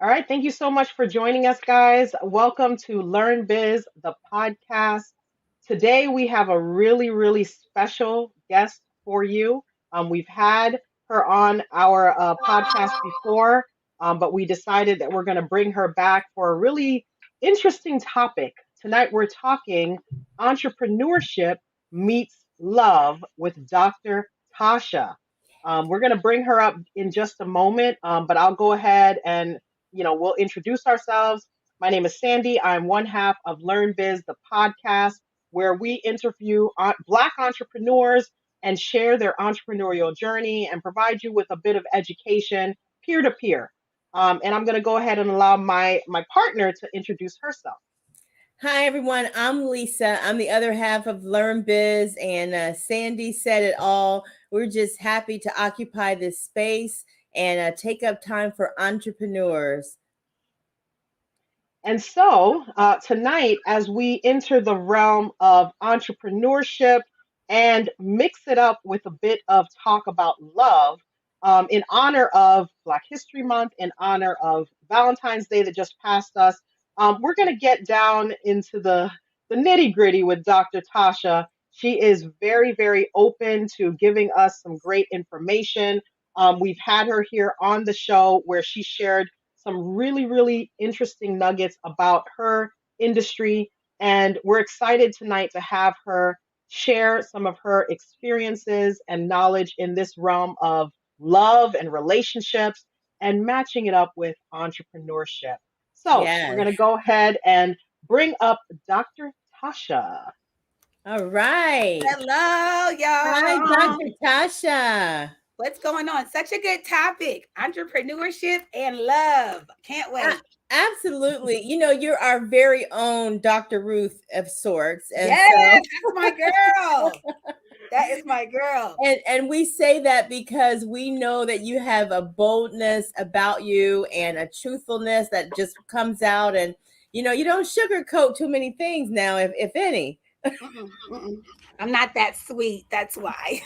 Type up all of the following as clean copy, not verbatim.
All right. Thank you so much for joining us, guys. Welcome to Learn Biz, the podcast. Today, we have a really, really special guest for you. We've had her on our podcast before, but we decided that we're going to bring her back for a really interesting topic. Tonight, we're talking entrepreneurship meets love with Dr. Tasha. We're going to bring her up in just a moment, but I'll go ahead and we'll introduce ourselves. My name is Sandy. I'm one half of Learn Biz, the podcast, where we interview Black entrepreneurs and share their entrepreneurial journey and provide you with a bit of education peer to peer. And I'm going to go ahead and allow my partner to introduce herself. Hi, everyone. I'm Lisa. I'm the other half of Learn Biz, and Sandy said it all. We're just happy to occupy this space and take up time for entrepreneurs. And so tonight, as we enter the realm of entrepreneurship and mix it up with a bit of talk about love, in honor of Black History Month, in honor of Valentine's Day that just passed us, we're going to get down into the nitty gritty with Dr. Tasha. She is very, very open to giving us some great information. We've had her here on the show where she shared some really, really interesting nuggets about her industry. And we're excited tonight to have her share some of her experiences and knowledge in this realm of love and relationships and matching it up with entrepreneurship. So we're Yes. going to go ahead and bring up Dr. Tasha. All right. Hello, Hi, y'all. Dr. Tasha. What's going on? Such a good topic. Entrepreneurship and love. Can't wait. Absolutely. You're our very own Dr. Ruth of sorts. And Yes, so that's my girl. That is my girl. and we say that because we know that you have a boldness about you and a truthfulness that just comes out, and you don't sugarcoat too many things now, if any. Mm-mm, mm-mm. I'm not that sweet. That's why.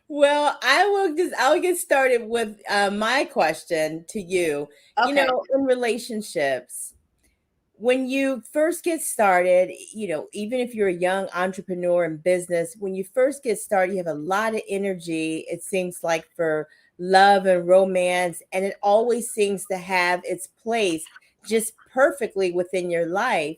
Well, I'll get started with my question to you. Okay. In relationships, when you first get started, even if you're a young entrepreneur in business, when you first get started, you have a lot of energy, it seems like, for love and romance, and it always seems to have its place just perfectly within your life.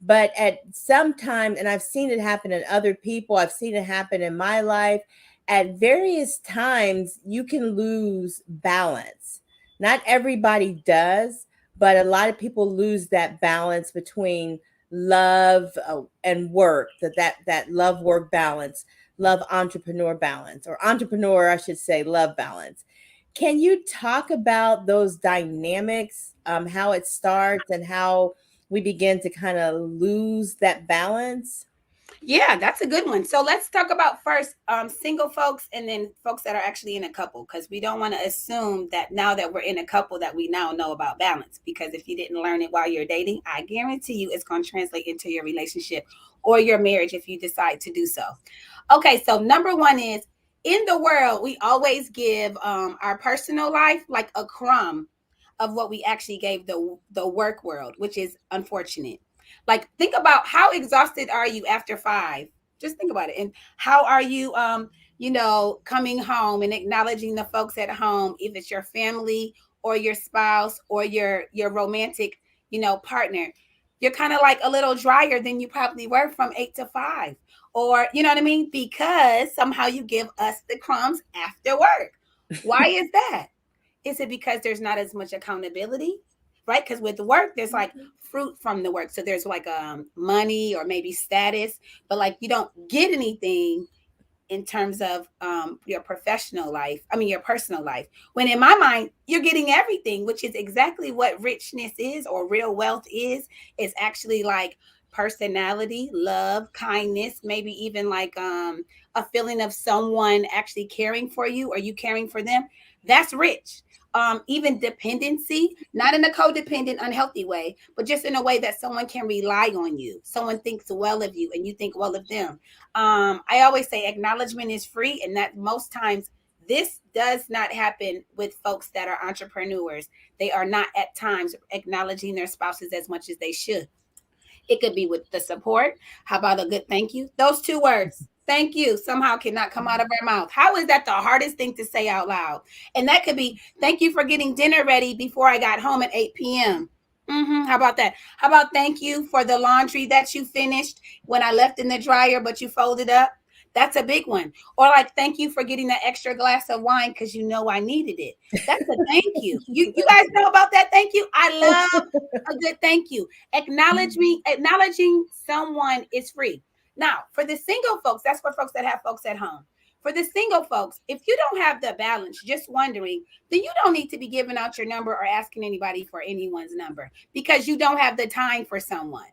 But at some time, and I've seen it happen in other people, I've seen it happen in my life, at various times, you can lose balance. Not everybody does, but a lot of people lose that balance between love and work, that love work balance, love entrepreneur balance, or entrepreneur, I should say, love balance. Can you talk about those dynamics, how it starts and how we begin to kind of lose that balance? Yeah, that's a good one. So let's talk about first single folks and then folks that are actually in a couple, because we don't want to assume that now that we're in a couple that we now know about balance, because if you didn't learn it while you're dating, I guarantee you it's going to translate into your relationship or your marriage if you decide to do so. Okay, so number one is, in the world we always give our personal life like a crumb of what we actually gave the work world, which is unfortunate. Like, think about how exhausted are you after 5? Just think about it. And how are you coming home and acknowledging the folks at home, if it's your family or your spouse or your romantic, partner. You're kind of like a little drier than you probably were from 8 to 5. Or, you know what I mean? Because somehow you give us the crumbs after work. Why is that? Is it because there's not as much accountability? Right? Because with work, there's like fruit from the work. So there's like money or maybe status, but like you don't get anything in terms of your professional life. I mean, your personal life. When in my mind, you're getting everything, which is exactly what richness is, or real wealth is. It's actually like personality, love, kindness, maybe even like a feeling of someone actually caring for you or you caring for them. That's rich. Even dependency, not in a codependent, unhealthy way, but just in a way that someone can rely on you. Someone thinks well of you and you think well of them. I always say acknowledgement is free, and that most times This does not happen with folks that are entrepreneurs. They are not at times acknowledging their spouses as much as they should. It could be with the support. How about a good thank you? Those two words, thank you, somehow cannot come out of our mouth. How is that the hardest thing to say out loud? And that could be, thank you for getting dinner ready before I got home at 8 p.m. How about that? How about thank you for the laundry that you finished when I left in the dryer, but you folded up? That's a big one. Or like, thank you for getting that extra glass of wine because you know I needed it. That's a thank you. You guys know about that thank you? I love a good thank you. Acknowledging someone is free. Now, for the single folks, that's for folks that have folks at home. For the single folks, if you don't have the balance, just wondering, then you don't need to be giving out your number or asking anybody for anyone's number because you don't have the time for someone.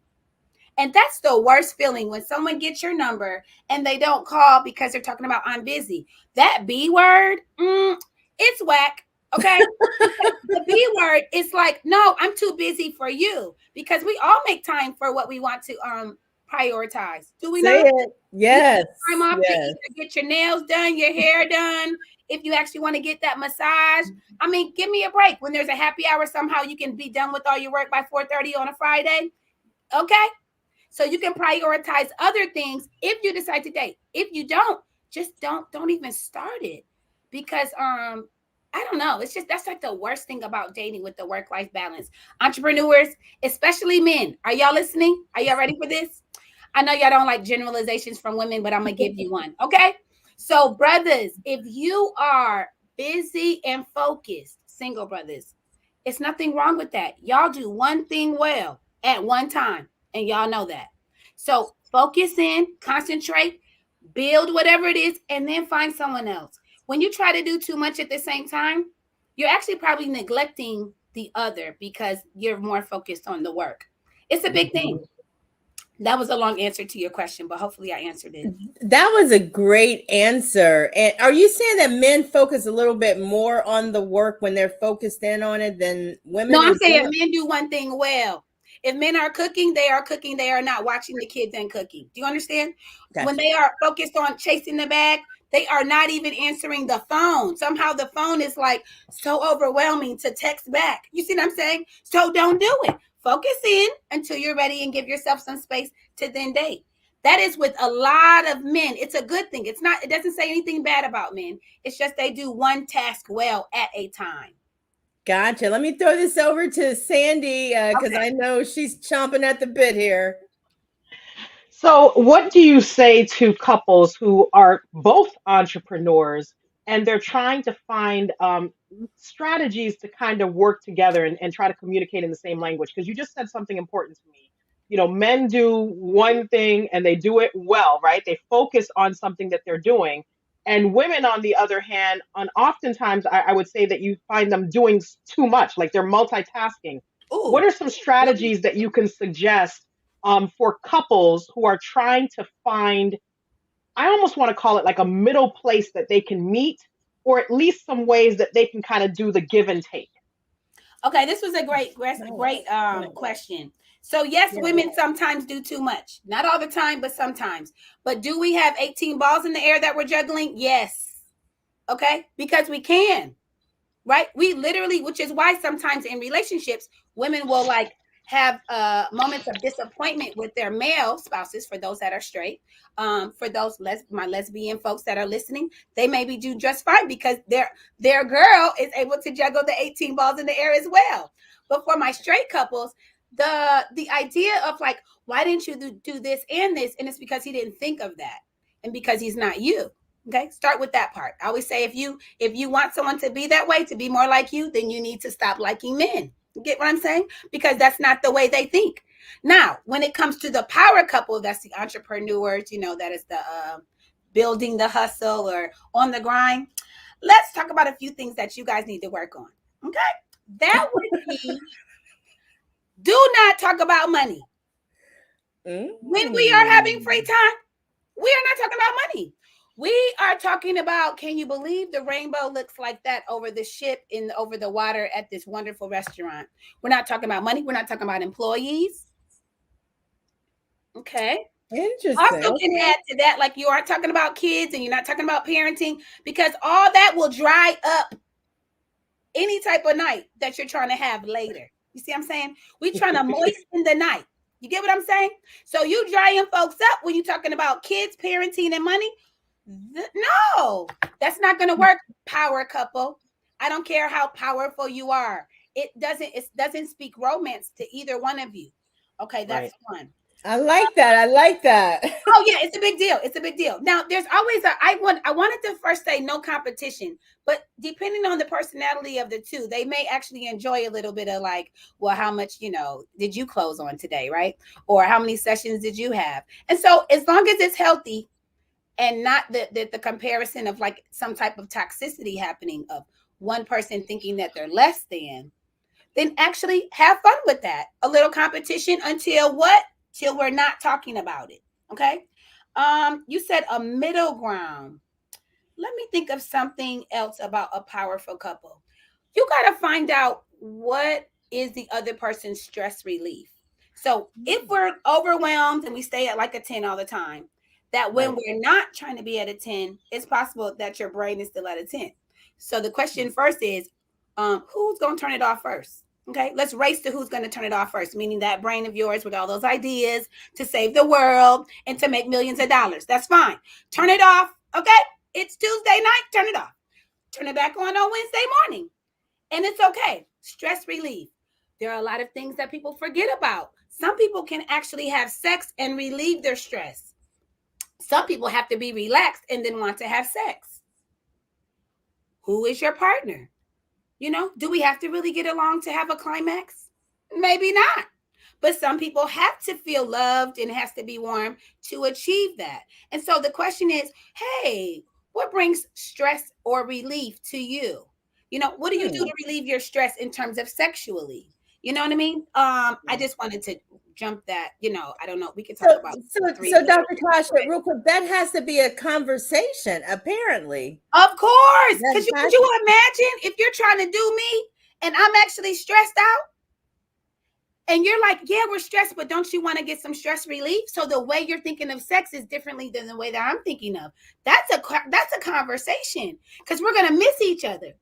And that's the worst feeling when someone gets your number and they don't call because they're talking about I'm busy. That B word, it's whack. Okay. The B word is like, no, I'm too busy for you, because we all make time for what we want to prioritize. Do we Say not? it. Yes. Time off to Yes. either get your nails done, your hair done. If you actually want to get that massage, I mean, give me a break. When there's a happy hour, somehow you can be done with all your work by 4:30 on a Friday. Okay. So you can prioritize other things if you decide to date. If you don't, just don't even start it, because I don't know. It's just, that's like the worst thing about dating with the work-life balance. Entrepreneurs, especially men, are y'all listening? Are y'all ready for this? I know y'all don't like generalizations from women, but I'm gonna give you one. Okay. So, brothers, if you are busy and focused, single brothers, it's nothing wrong with that. Y'all do one thing well at one time, and y'all know that. So focus in, concentrate, build whatever it is, and then find someone else. When you try to do too much at the same time, you're actually probably neglecting the other because you're more focused on the work. It's a big thing. That was a long answer to your question, but hopefully I answered it. That was a great answer. And are you saying that men focus a little bit more on the work when they're focused in on it than women? No, I'm saying men do one thing well. If men are cooking, they are cooking. They are not watching the kids and cooking. Do you understand? Gotcha. When they are focused on chasing the bag, they are not even answering the phone. Somehow the phone is like so overwhelming to text back. You see what I'm saying? So don't do it. Focus in until you're ready and give yourself some space to then date. That is with a lot of men. It's a good thing. It's not, it doesn't say anything bad about men. It's just they do one task well at a time. Gotcha. Let me throw this over to Sandy because I know she's chomping at the bit here. So, what do you say to couples who are both entrepreneurs and they're trying to find strategies to kind of work together and try to communicate in the same language? Because you just said something important to me. You know, men do one thing and they do it well, right? They focus on something that they're doing. And women, on the other hand, oftentimes I would say that you find them doing too much, like they're multitasking. What Ooh. are some strategies that you can suggest for couples who are trying to find, I almost want to call it like a middle place that they can meet, or at least some ways that they can kind of do the give and take? Okay, this was a great question. So yes, women sometimes do too much. Not all the time, but sometimes. But do we have 18 balls in the air that we're juggling? Yes. Okay? Because we can. Right? We literally, which is why sometimes in relationships, women will like have moments of disappointment with their male spouses, for those that are straight. For those my lesbian folks that are listening, they maybe do just fine because their girl is able to juggle the 18 balls in the air as well. But for my straight couples, the idea of like, why didn't you do this and this? And it's because he didn't think of that, and because he's not you. Okay, start with that part. I always say if you want someone to be that way, to be more like you, then you need to stop liking men. You get what I'm saying? Because that's not the way they think. Now, when it comes to the power couple, that's the entrepreneurs, that is the building the hustle or on the grind. Let's talk about a few things that you guys need to work on. Okay, that would be, do not talk about money. When we are having free time, we are not talking about money. We are talking about, can you believe the rainbow looks like that over the ship over the water at this wonderful restaurant? We're not talking about money. We're not talking about employees. Okay. Interesting. Also can add to that, like you aren't talking about kids and you're not talking about parenting, because all that will dry up any type of night that you're trying to have later. You see what I'm saying? We're trying to moisten the night. You get what I'm saying? So you drying folks up when you're talking about kids, parenting, and money. No, that's not going to work, power couple. I don't care how powerful you are. It doesn't speak romance to either one of you. Okay, that's Right. one. I like that. I like that. Oh yeah, it's a big deal. It's a big deal. Now, there's always I wanted to first say no competition, but depending on the personality of the two, they may actually enjoy a little bit of like, well, how much, did you close on today, right? Or how many sessions did you have? And so as long as it's healthy and not the comparison of like some type of toxicity happening of one person thinking that they're less than, then actually have fun with that. A little competition until what? Till we're not talking about it. Okay. You said a middle ground. Let me think of something else about a powerful couple. You got to find out what is the other person's stress relief. So if we're overwhelmed and we stay at like a 10 all the time, that when we're not trying to be at a 10, it's possible that your brain is still at a 10. So the question first is, who's going to turn it off first? Okay, let's race to who's going to turn it off first, meaning that brain of yours with all those ideas to save the world and to make millions of dollars. That's fine. Turn it off. Okay, it's Tuesday night. Turn it off. Turn it back on Wednesday morning. And it's okay. Stress relief. There are a lot of things that people forget about. Some people can actually have sex and relieve their stress. Some people have to be relaxed and then want to have sex. Who is your partner? Do we have to really get along to have a climax? Maybe not. But some people have to feel loved and it has to be warm to achieve that. And so the question is, hey, what brings stress or relief to you? What do you do to relieve your stress in terms of sexually? You know what I mean? I just wanted to jump that, I don't know. We could talk about So Dr. Tasha, real quick, that has to be a conversation, apparently. Of course. Because could you imagine if you're trying to do me and I'm actually stressed out? And you're like, yeah, we're stressed, but don't you want to get some stress relief? So the way you're thinking of sex is differently than the way that I'm thinking of. That's a conversation because we're going to miss each other.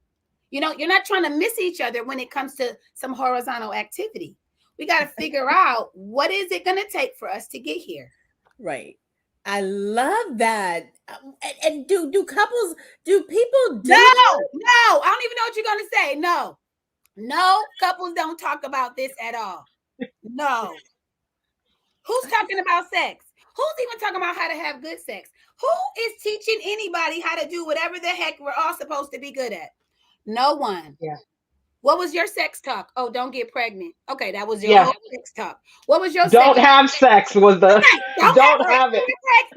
You're not trying to miss each other when it comes to some horizontal activity. We got to figure out what is it going to take for us to get here. Right. I love that. And do people do No, I don't even know what you're going to say. No, couples don't talk about this at all. No. Who's talking about sex? Who's even talking about how to have good sex? Who is teaching anybody how to do whatever the heck we're all supposed to be good at? No one. Yeah. What was your sex talk? Oh, don't get pregnant. Okay, that was your whole sex talk. What was your don't sex have talk? sex was the Don't have it.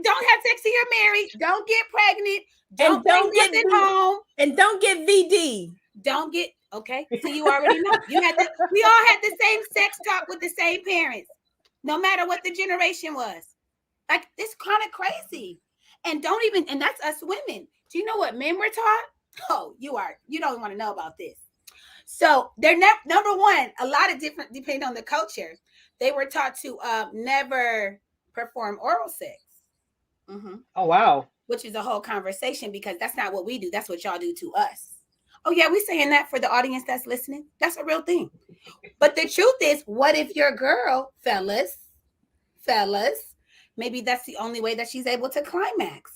Don't have sex till you're married. Don't get pregnant. and don't get home. And don't get VD. Don't get okay. So you already know. We all had the same sex talk with the same parents, no matter what the generation was. Like it's kind of crazy. And that's us women. Do you know what men were taught? Oh, you don't want to know about this. So they're number one, a lot of different, depending on the culture, they were taught to never perform oral sex. Mm-hmm. Oh, wow. Which is a whole conversation because that's not what we do. That's what y'all do to us. Oh, yeah, we're saying that for the audience that's listening. That's a real thing. But the truth is, what if your girl, fellas, maybe that's the only way that she's able to climax.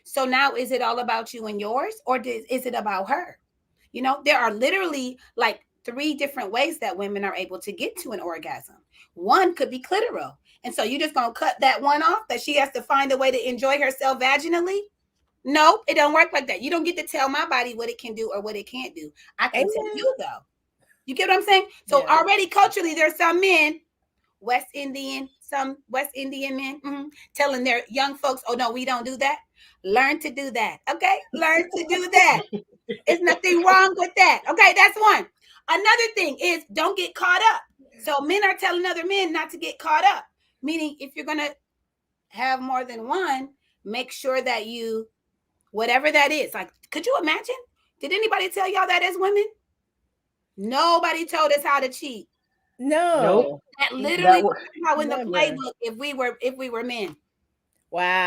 So now is it all about you and yours or is it about her? There are literally like 3 different ways that women are able to get to an orgasm. One could be clitoral. And so you're just going to cut that one off that she has to find a way to enjoy herself vaginally? No, it don't work like that. You don't get to tell my body what it can do or what it can't do. I can tell you though. You get what I'm saying? So already culturally, there's some men, some West Indian men telling their young folks, oh no, we don't do that. Learn to do that. Okay. Learn to do that. There's nothing wrong with that. Okay. That's one. Another thing is don't get caught up. So men are telling other men not to get caught up. Meaning if you're going to have more than one, make sure that you, whatever that is, like, could you imagine? Did anybody tell y'all that as women? Nobody told us how to cheat. No. That literally how in the playbook if we were men.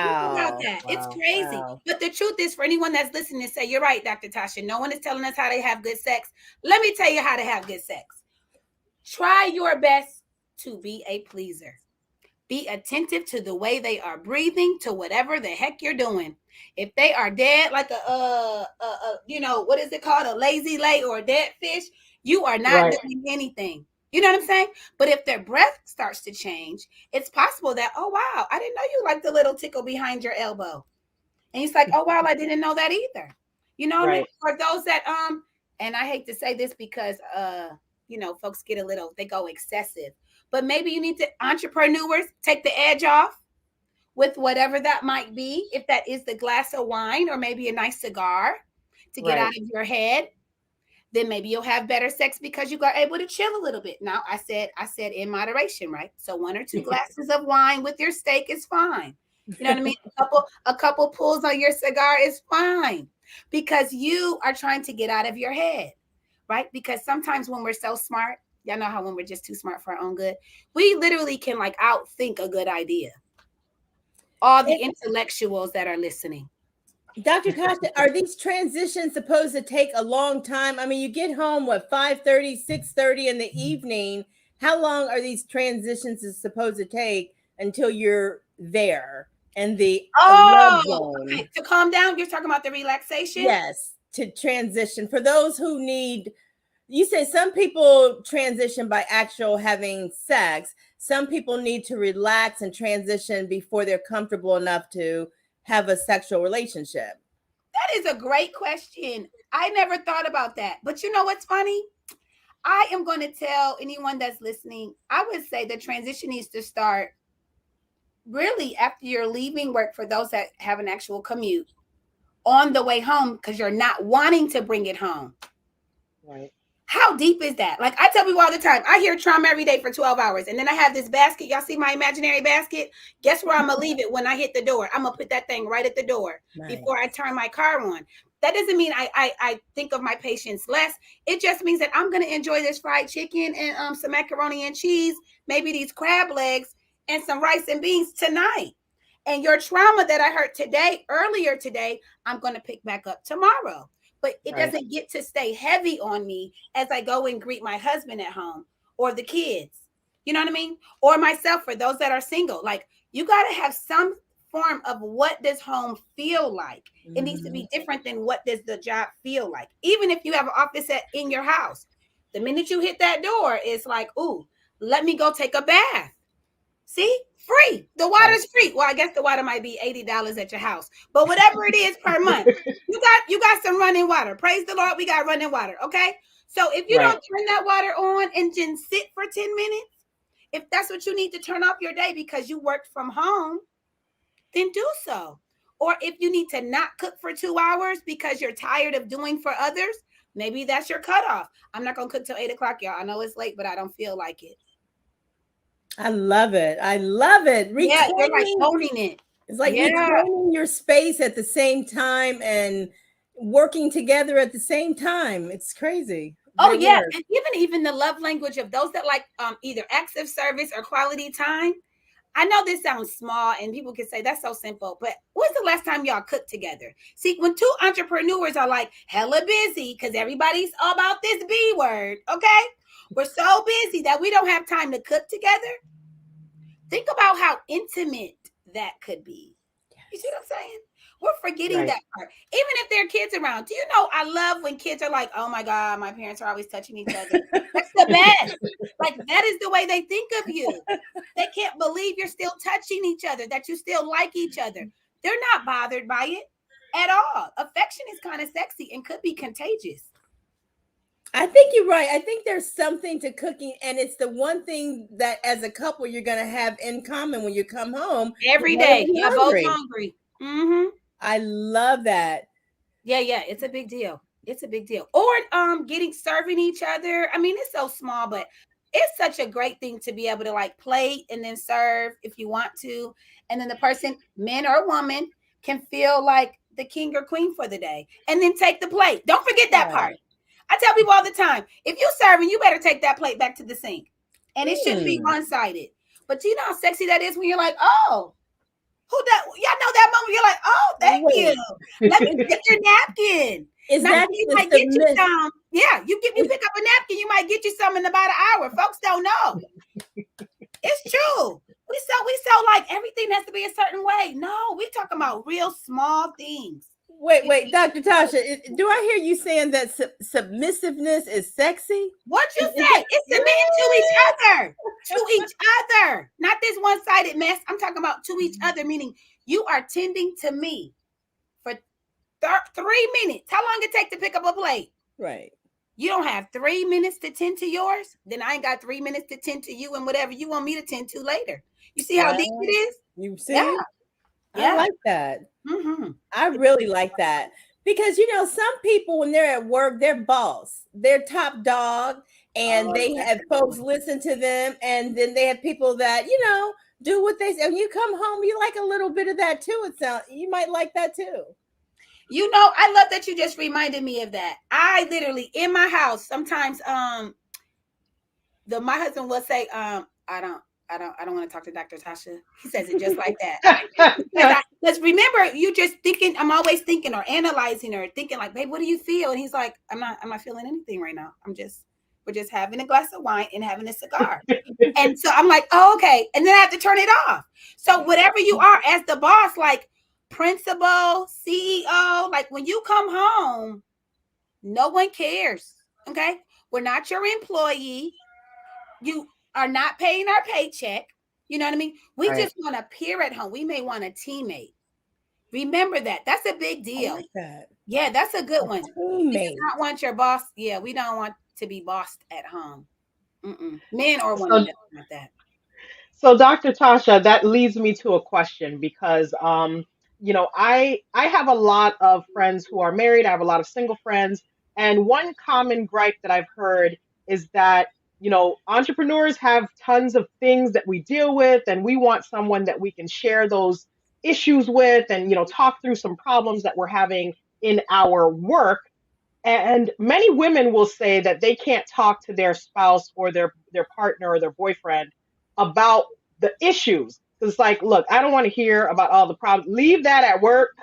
Think about Wow. that. It's Wow. crazy. Wow. But the truth is, for anyone that's listening to say, you're right, Dr. Tasha, no one is telling us how to have good sex. Let me tell you how to have good sex. Try your best to be a pleaser. Be attentive to the way they are breathing, to whatever the heck you're doing. If they are dead, like what is it called? A lazy lay or a dead fish, you are not Right. doing anything. You know what I'm saying? But if their breath starts to change, it's possible that, oh, wow, I didn't know you liked the little tickle behind your elbow. And he's like, oh, wow, I didn't know that either. You know what I mean? Right. For those that, and I hate to say this because, folks get they go excessive. But maybe you need to, entrepreneurs, take the edge off with whatever that might be. If that is the glass of wine or maybe a nice cigar to get out Right. of your head, then maybe you'll have better sex because you got able to chill a little bit. Now, I said in moderation, right? So 1 or 2 glasses of wine with your steak is fine. You know what I mean? A couple pulls on your cigar is fine because you are trying to get out of your head, right? Because sometimes when we're so smart, y'all know how when we're just too smart for our own good, we literally can like outthink a good idea. All the And intellectuals that are listening. Dr. Tasha, are these transitions supposed to take a long time? I mean, you get home, what, 5:30, 6:30 in the evening. How long are these transitions supposed to take until you're there and the love Oh, zone? okay. To calm down, you're talking about the relaxation. Yes, to transition. For those who need, you say some people transition by actual having sex. Some people need to relax and transition before they're comfortable enough to have a sexual relationship. That is a great question. I never thought about that. But you know what's funny? I am going to tell anyone that's listening, I would say the transition needs to start really after you're leaving work for those that have an actual commute on the way home because you're not wanting to bring it home. Right. How deep is that? Like I tell people all the time, I hear trauma every day for 12 hours. And then I have this basket. Y'all see my imaginary basket? Guess where I'm going to leave it when I hit the door? I'm going to put that thing right at the door Nice. before I turn my car on. That doesn't mean I think of my patients less. It just means that I'm going to enjoy this fried chicken and some macaroni and cheese, maybe these crab legs and some rice and beans tonight. And your trauma that I heard earlier today, I'm going to pick back up tomorrow. But it Right. doesn't get to stay heavy on me as I go and greet my husband at home or the kids. You know what I mean? Or myself for those that are single. Like you got to have some form of what does home feel like. It needs to Mhm. be different than what does the job feel like. Even if you have an office in your house, the minute you hit that door, it's like, ooh, let me go take a bath. See, free. The Right. water's free. Well, I guess the water might be $80 at your house, but whatever it is per month, you got some running water. Praise the Lord, we got running water. Okay, so if you Right. don't turn that water on and just sit for 10 minutes, if that's what you need to turn off your day because you worked from home, then do so. Or if you need to not cook for 2 hours because you're tired of doing for others, maybe that's your cutoff. I'm not gonna cook till 8 o'clock, y'all. I know it's late, but I don't feel like it. I love it. I love it. Yeah, you're like Reclaiming, owning it. it's like Yeah. reclaiming your space at the same time and working together at the same time. It's crazy. Oh They yeah, work. and even the love language of those that like either acts of service or quality time. I know this sounds small and people can say that's so simple, but when's the last time y'all cooked together? See, when two entrepreneurs are like hella busy because everybody's all about this B word, okay? We're so busy that we don't have time to cook together. Think about how intimate that could be. You see what I'm saying? We're forgetting Right. that part. Even if there are kids around. Do you know I love when kids are like, oh my God, my parents are always touching each other. That's the best. Like that is the way they think of you. They can't believe you're still touching each other, that you still like each other. They're not bothered by it at all. Affection is kind of sexy and could be contagious. I think you're right. I think there's something to cooking, and it's the one thing that as a couple you're going to have in common when you come home. You're Every going to day. be You're both hungry. hungry. Mm-hmm. I love that. Yeah, it's a big deal. It's a big deal. Or getting serving each other. I mean, it's so small, but it's such a great thing to be able to like plate and then serve if you want to. And then the person, man or woman, can feel like the king or queen for the day. And then take the plate. Don't forget that part. Right. I tell people all the time, if you're serving, you better take that plate back to the sink. And it shouldn't be Hmm. one-sided. But do you know how sexy that is when you're like, oh, Who that? Y'all know that moment. You're like, oh, thank you. Wait, Let me get your napkin. is Now that you the might get you submit? some. Yeah, you pick up a napkin. You might get you some in about an hour. Folks don't know. It's true. We so like everything has to be a certain way. No, we talking about real small things. Wait, Dr. Tasha, do I hear you saying that submissiveness is sexy? What you Is say? that It's submitting to each other. To each other. Not this one-sided mess. I'm talking about to each other, meaning you are tending to me for 3 minutes. How long it take to pick up a plate? right? You don't have 3 minutes to tend to yours, then I ain't got 3 minutes to tend to you and whatever you want me to tend to later. You see how deep it Well, is? you Yeah. see, I Yeah. like that. Mm-hmm. I really like that because some people when they're at work, they're boss, they're top dog, and Oh, they that's have a good folks one. listen to them, and then they have people that do what they say. When you come home, you like a little bit of that too. It sounds you might like that too. I love that you just reminded me of that. I literally in my house sometimes my husband will say, I don't want to talk to Dr. Tasha. He says it just like that. Because remember, you just thinking, I'm always thinking or analyzing or thinking like, babe, what do you feel? And he's like, I'm not feeling anything right now. We're just having a glass of wine and having a cigar. And so I'm like, oh, okay. And then I have to turn it off. So whatever you are as the boss, like principal, CEO, like when you come home, no one cares. Okay. We're not your employee. You are not paying our paycheck. You know what I mean? We Right. just want a peer at home. We may want a teammate. Remember that. That's a big I deal. like that. Yeah, that's a good A one. We do teammate. not want your boss. Yeah, we don't want to be bossed at home. Men or women So don't want that. So, Dr. Tasha, that leads me to a question because, I have a lot of friends who are married. I have a lot of single friends, and one common gripe that I've heard is that entrepreneurs have tons of things that we deal with, and we want someone that we can share those issues with, and talk through some problems that we're having in our work. And many women will say that they can't talk to their spouse or their partner or their boyfriend about the issues. It's like, look, I don't want to hear about all the problems. Leave that at work.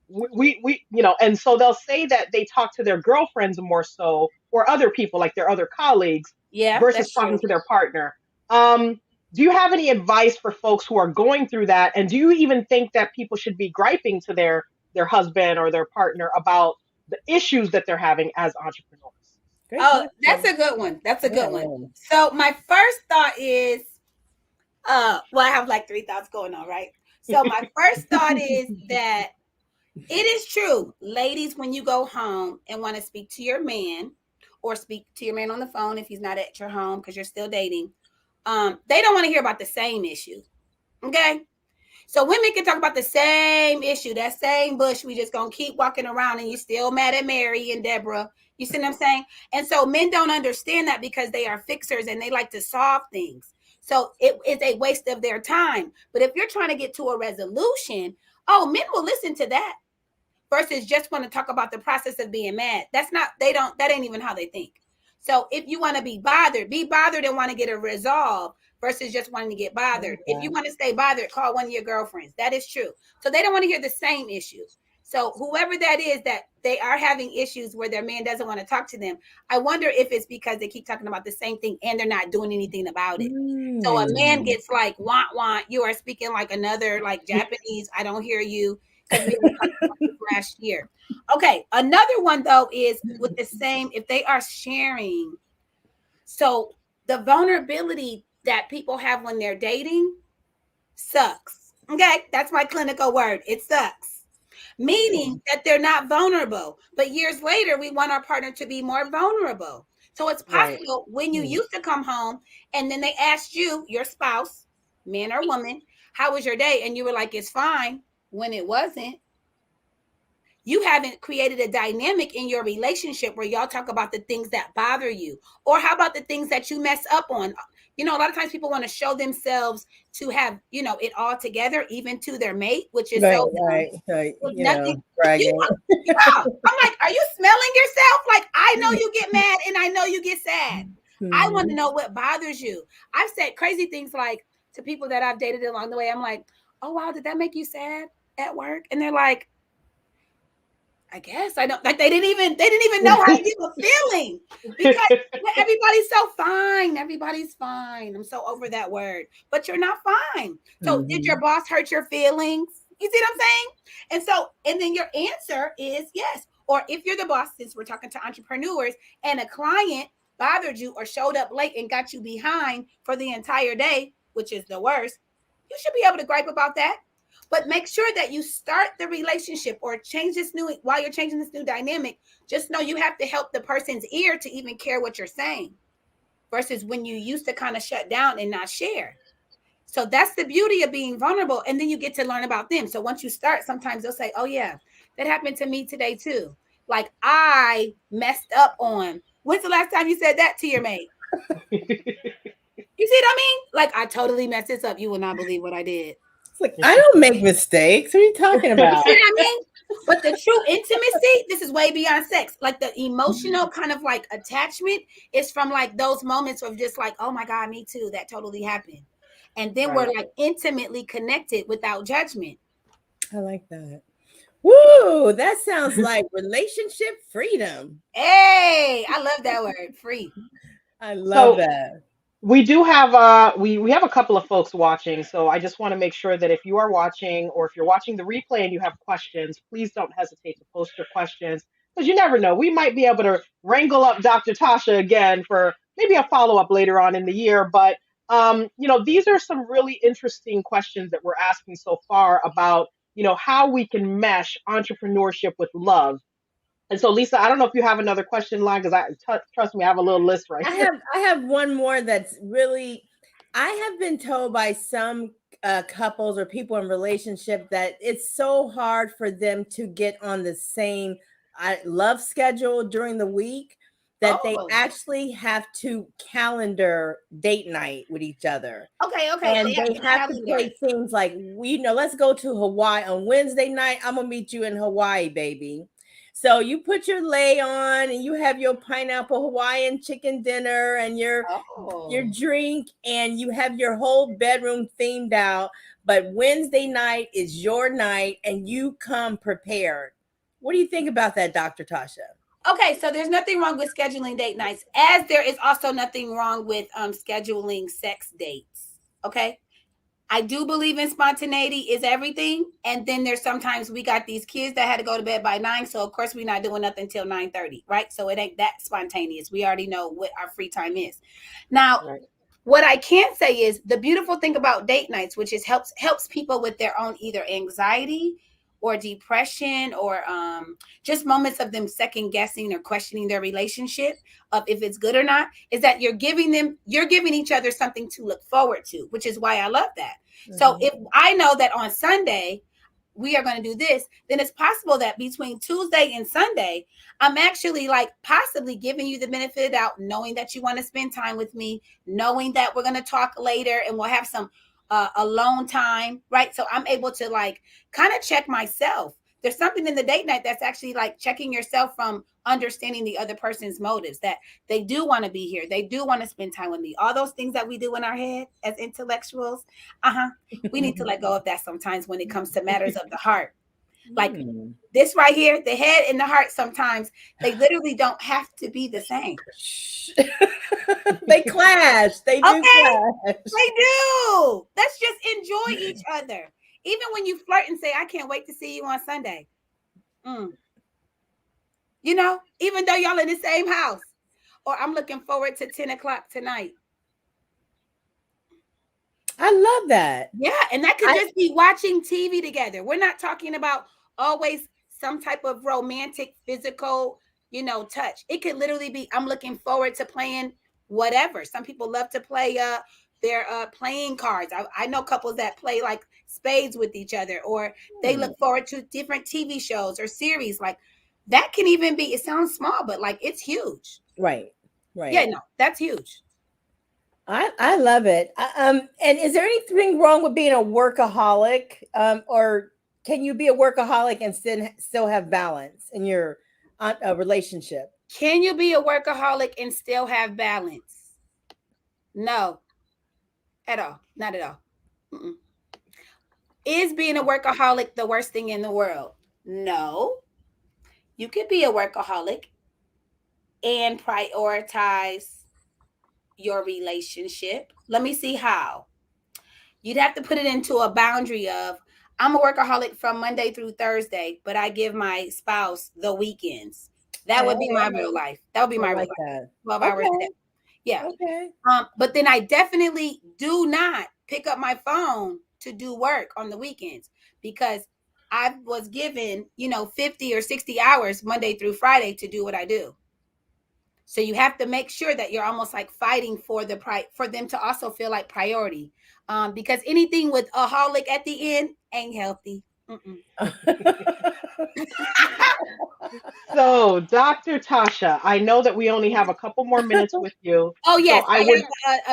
And so they'll say that they talk to their girlfriends more so, or other people like their other colleagues, Yeah, versus that's talking true. to their partner. Do you have any advice for folks who are going through that? And do you even think that people should be griping to their husband or their partner about the issues that they're having as entrepreneurs? Great Oh, that's question. a good one. That's a Yeah. good one. So my first thought is, well, I have like three thoughts going on, right? So my first thought is that it is true, ladies, when you go home and want to speak to your man or speak to your man on the phone if he's not at your home because you're still dating, they don't want to hear about the same issue. Okay. So women can talk about the same issue, that same bush. We just gonna keep walking around, and you still mad at Mary and Deborah. You see what I'm saying? And so men don't understand that because they are fixers and they like to solve things. So it is a waste of their time. But if you're trying to get to a resolution, oh, men will listen to that versus just want to talk about the process of being mad. That ain't even how they think. So if you want to be bothered and want to get a resolve versus just wanting to get I bothered. like If you that. want to stay bothered, call one of your girlfriends. That is true. So they don't want to hear the same issue. So whoever that is that they are having issues where their man doesn't want to talk to them, I wonder if it's because they keep talking about the same thing and they're not doing anything about it. So a man Mm. gets like, want, you are speaking like another, like Japanese. I don't hear you because we were talking about this last year. Okay. Another one though is with the same, if they are sharing. So the vulnerability that people have when they're dating sucks. Okay. That's my clinical word. It sucks. Meaning that they're not vulnerable. But years later, we want our partner to be more vulnerable. So it's Right. possible when you used to come home and then they asked you, your spouse, man or woman, how was your day? And you were like, it's fine, when it wasn't. You haven't created a dynamic in your relationship where y'all talk about the things that bother you. Or how about the things that you mess up on? A lot of times people want to show themselves to have, it all together, even to their mate, which is Right, so dumb. right. With nothing. You Bragging. yeah. I'm like, are you smelling yourself? Like, I know you get mad and I know you get sad. I want to Mhm. know what bothers you. I've said crazy things like to people that I've dated along the way. I'm like, oh wow, did that make you sad at work? And they're like, I guess I don't, like they didn't even know how to give a feeling, because everybody's so fine. Everybody's fine. I'm so over that word, but you're not fine. So did your boss hurt your feelings? You see what I'm saying? And so, and then your answer is yes. Or if you're the boss, since we're talking to entrepreneurs, and a client bothered you or showed up late and got you behind for the entire day, which is the worst, you should be able to gripe about that. But make sure that you start the relationship or change this new, while you're changing this new dynamic, just know you have to help the person's ear to even care what you're saying, versus when you used to kind of shut down and not share. So that's the beauty of being vulnerable. And then you get to learn about them. So once you start, sometimes they'll say, oh yeah, that happened to me today too. Like I messed up on, when's the last time you said that to your mate? You see what I mean? Like, I totally messed this up. You will not believe what I did. It's like, I don't make mistakes. What are you talking You about? see what I mean? But the true intimacy, this is way beyond sex. Like the emotional kind of like attachment is from like those moments of just like, oh my God, me too. That totally happened. And then Right. we're like intimately connected without judgment. I like that. Woo, that sounds like relationship freedom. Hey, I love that word, free. I love So that. we do have we have a couple of folks watching, so I just want to make sure that if you are watching or if you're watching the replay and you have questions, please don't hesitate to post your questions, because you never know, we might be able to wrangle up Dr. Tasha again for maybe a follow-up later on in the year. But these are some really interesting questions that we're asking so far about, how we can mesh entrepreneurship with love. And so, Lisa, I don't know if you have another question line, because trust me, I have a little list right here. I have one more that's really, I have been told by some couples or people in relationship that it's so hard for them to get on the same love schedule during the week, that they Oh, actually have to calendar date night with each other. okay. And They have they the have to calendar. play things like, let's go to Hawaii on Wednesday night. I'm gonna meet you in Hawaii, baby. So you put your lei on and you have your pineapple Hawaiian chicken dinner and your Oh. drink, and you have your whole bedroom themed out. But Wednesday night is your night and you come prepared. What do you think about that, Dr. Tasha? Okay, so there's nothing wrong with scheduling date nights, as there is also nothing wrong with scheduling sex dates. Okay, I do believe in spontaneity is everything, and then there's sometimes we got these kids that had to go to bed by 9, so of course we're not doing nothing until 9:30, right? So it ain't that spontaneous. We already know what our free time is. Now, Right. what I can say is the beautiful thing about date nights, which is helps people with their own either anxiety or depression, or just moments of them second guessing or questioning their relationship of if it's good or not, is that you're giving each other something to look forward to, which is why I love that. So Mhm. if I know that on Sunday we are going to do this, then it's possible that between Tuesday and Sunday, I'm actually like possibly giving you the benefit of doubt, knowing that you want to spend time with me, knowing that we're going to talk later and we'll have some alone time, right? So I'm able to like kind of check myself. There's something in the date night that's actually like checking yourself from understanding the other person's motives, that they do want to be here. They do want to spend time with me. All those things that we do in our head as intellectuals, we need to let go of that sometimes when it comes to matters of the heart. Like Mm. this right here, the head and the heart, sometimes they literally don't have to be the same. They clash. They do Okay, clash. they do. Let's just enjoy each other. Even when you flirt and say, I can't wait to see you on Sunday. Mm. Even though y'all in the same house. Or I'm looking forward to 10 o'clock tonight. I love that. Yeah, and that could I just be watching TV together. We're not talking about always some type of romantic, physical, touch. It could literally be, I'm looking forward to playing whatever. Some people love to play their playing cards. I know couples that play like spades with each other, or they hmm, look forward to different TV shows or series. Like that can even be, it sounds small, but like it's huge. right, Yeah, right. no, that's huge. I love it. And is there anything wrong with being a workaholic? Or can you be a workaholic and still have balance in your relationship? Can you be a workaholic and still have balance? No, at all. Not at all. Mm-mm. Is being a workaholic the worst thing in the world? No. You could be a workaholic and prioritize your relationship. Let me see how. You'd have to put it into a boundary of, I'm a workaholic from Monday through Thursday, but I give my spouse the weekends. That would Okay. be my real life. That would be I my real like life. that. 12 hours a day. Okay. Yeah. Okay. But then I definitely do not pick up my phone to do work on the weekends because I was given, 50 or 60 hours Monday through Friday to do what I do. So you have to make sure that you're almost like fighting for for them to also feel like priority. Because anything with a holic at the end ain't healthy. So, Dr. Tasha, I know that we only have a couple more minutes with you. Oh So yes, I I would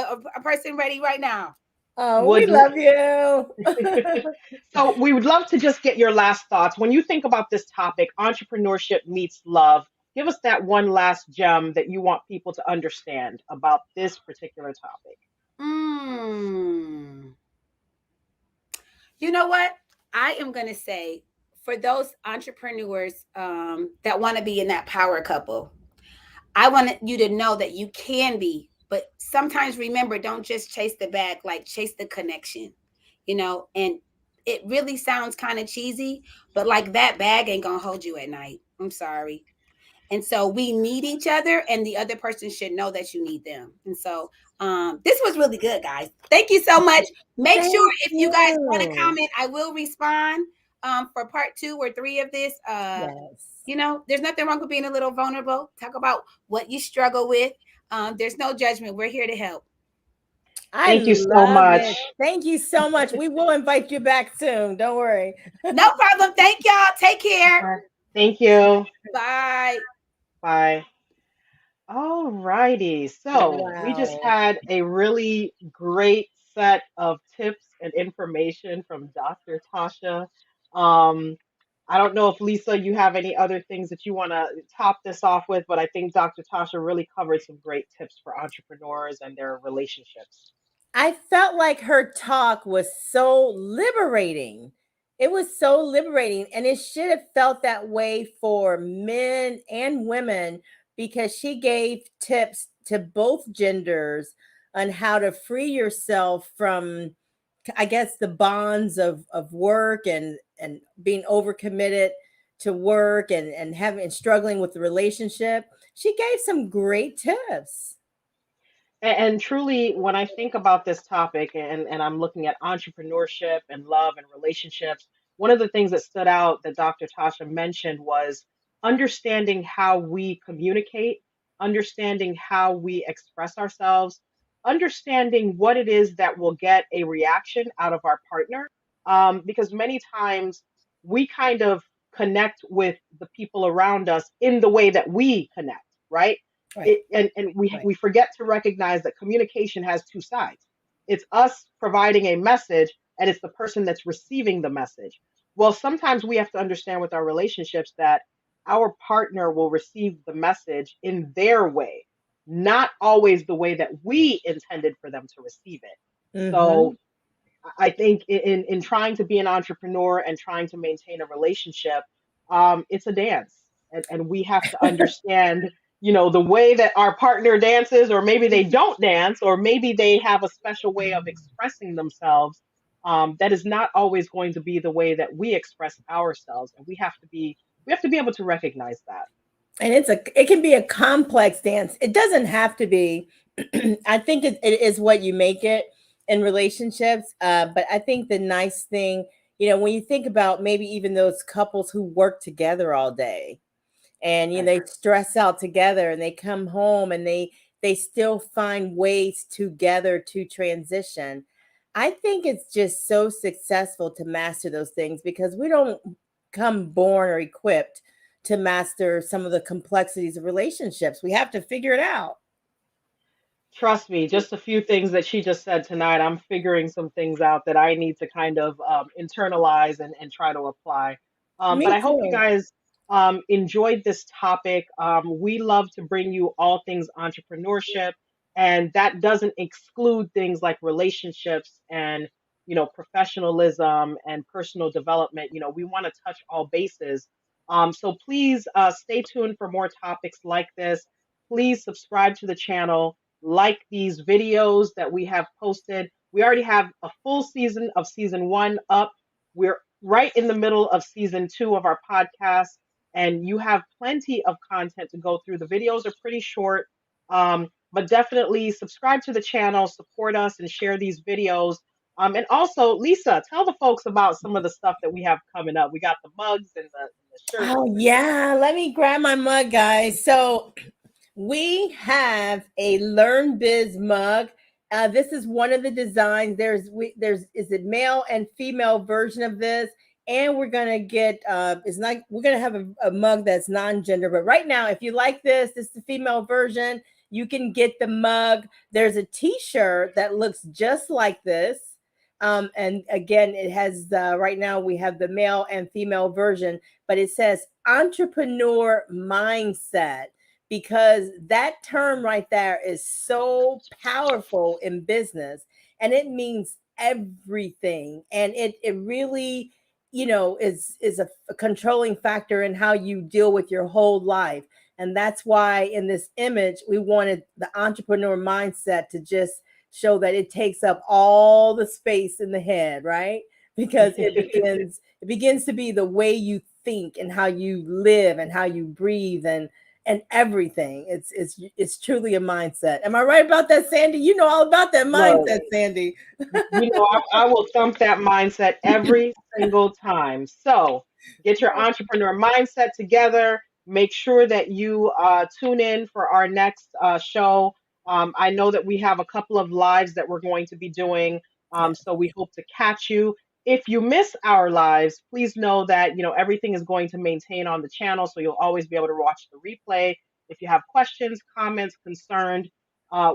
have a person ready right now. Oh, we would love you. so we would love to just get your last thoughts. When you think about this topic, entrepreneurship meets love, give us that one last gem that you want people to understand about this particular topic. Mm. You know what? I am going to say for those entrepreneurs that want to be in that power couple, I want you to know that you can be, but sometimes remember, don't just chase the bag, like chase the connection, and it really sounds kind of cheesy, but like that bag ain't going to hold you at night. I'm sorry. And so we need each other, and the other person should know that you need them. And so this was really good, guys. Thank you so much. Make sure Thank if you guys want to you. comment, I will respond for part 2 or 3 of this. Yes. There's nothing wrong with being a little vulnerable. Talk about what you struggle with. There's no judgment. We're here to help. I Thank you so love much. it. Thank you so much. We will invite you back soon. Don't worry. No problem. Thank y'all. Take care. Okay. Thank you. Bye. Bye. All righty. So we just Wow. had a really great set of tips and information from Dr. Tasha. Um, I don't know if Lisa, you have any other things that you want to top this off with, but I think Dr. Tasha really covered some great tips for entrepreneurs and their relationships. I felt like her talk was so liberating. It was so liberating. And it should have felt that way for men and women because she gave tips to both genders on how to free yourself from, I guess, the bonds of work and being overcommitted to work and having and struggling with the relationship. She gave some great tips. And truly, when I think about this topic and I'm looking at entrepreneurship and love and relationships, one of the things that stood out that Dr. Tasha mentioned was understanding how we communicate, understanding how we express ourselves, understanding what it is that will get a reaction out of our partner. Because many times we kind of connect with the people around us in the way that we connect, right? Right. And we Right. we forget to recognize that communication has two sides. It's us providing a message, and it's the person that's receiving the message. Well, sometimes we have to understand with our relationships that our partner will receive the message in their way, not always the way that we intended for them to receive it. Mm-hmm. So I think in trying to be an entrepreneur and trying to maintain a relationship, it's a dance, and we have to understand, the way that our partner dances, or maybe they don't dance, or maybe they have a special way of expressing themselves. That is not always going to be the way that we express ourselves, and we have to be able to recognize that. And it can be a complex dance. It doesn't have to be. I think it is what you make it in relationships. But I think the nice thing, when you think about maybe even those couples who work together all day, and Right. they stress out together and they come home and they still find ways together to transition. I think it's just so successful to master those things because we don't come born or equipped to master some of the complexities of relationships. We have to figure it out. Trust me, just a few things that she just said tonight. I'm figuring some things out that I need to kind of internalize and try to apply. But Me I hope you too. guys enjoyed this topic. We love to bring you all things entrepreneurship, and that doesn't exclude things like relationships and professionalism and personal development. We want to touch all bases. So please stay tuned for more topics like this. Please subscribe to the channel, like these videos that we have posted. We already have a full season of season 1 up. We're right in the middle of season 2 of our podcast, and you have plenty of content to go through. The videos are pretty short, but definitely subscribe to the channel, support us, and share these videos. And also, Lisa, tell the folks about some of the stuff that we have coming up. We got the mugs and the shirts. Oh, yeah. Let me grab my mug, guys. So we have a Learn Biz mug. This is one of the designs. There's is it male and female version of this, and we're gonna get we're gonna have a mug that's non-gender. But right now, if you like this is the female version. You can get the mug. There's a T-shirt that looks just like this. And again, it has right now we have the male and female version, but it says entrepreneur mindset, because that term right there is so powerful in business, and it means everything. And it really, is a controlling factor in how you deal with your whole life. And that's why in this image, we wanted the entrepreneur mindset to just show that it takes up all the space in the head, right? Because it begins to be the way you think and how you live and how you breathe and everything. It's truly a mindset. Am I right about that, Sandy? You know all about that mindset, Sandy. I will thump that mindset every single time. So get your entrepreneur mindset together. Make sure that you tune in for our next show. I know that we have a couple of lives that we're going to be doing. So we hope to catch you. If you miss our lives, please know that everything is going to maintain on the channel, so you'll always be able to watch the replay. If you have questions, comments, concerns,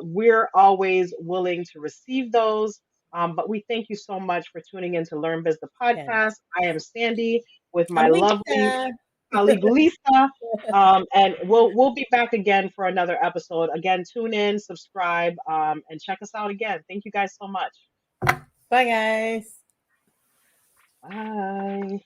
we're always willing to receive those. But we thank you so much for tuning in to Learn Biz the podcast. I am Sandy with my lovely colleague Lisa. And we'll be back again for another episode. Again, tune in, subscribe, and check us out again. Thank you guys so much. Bye, guys. Bye.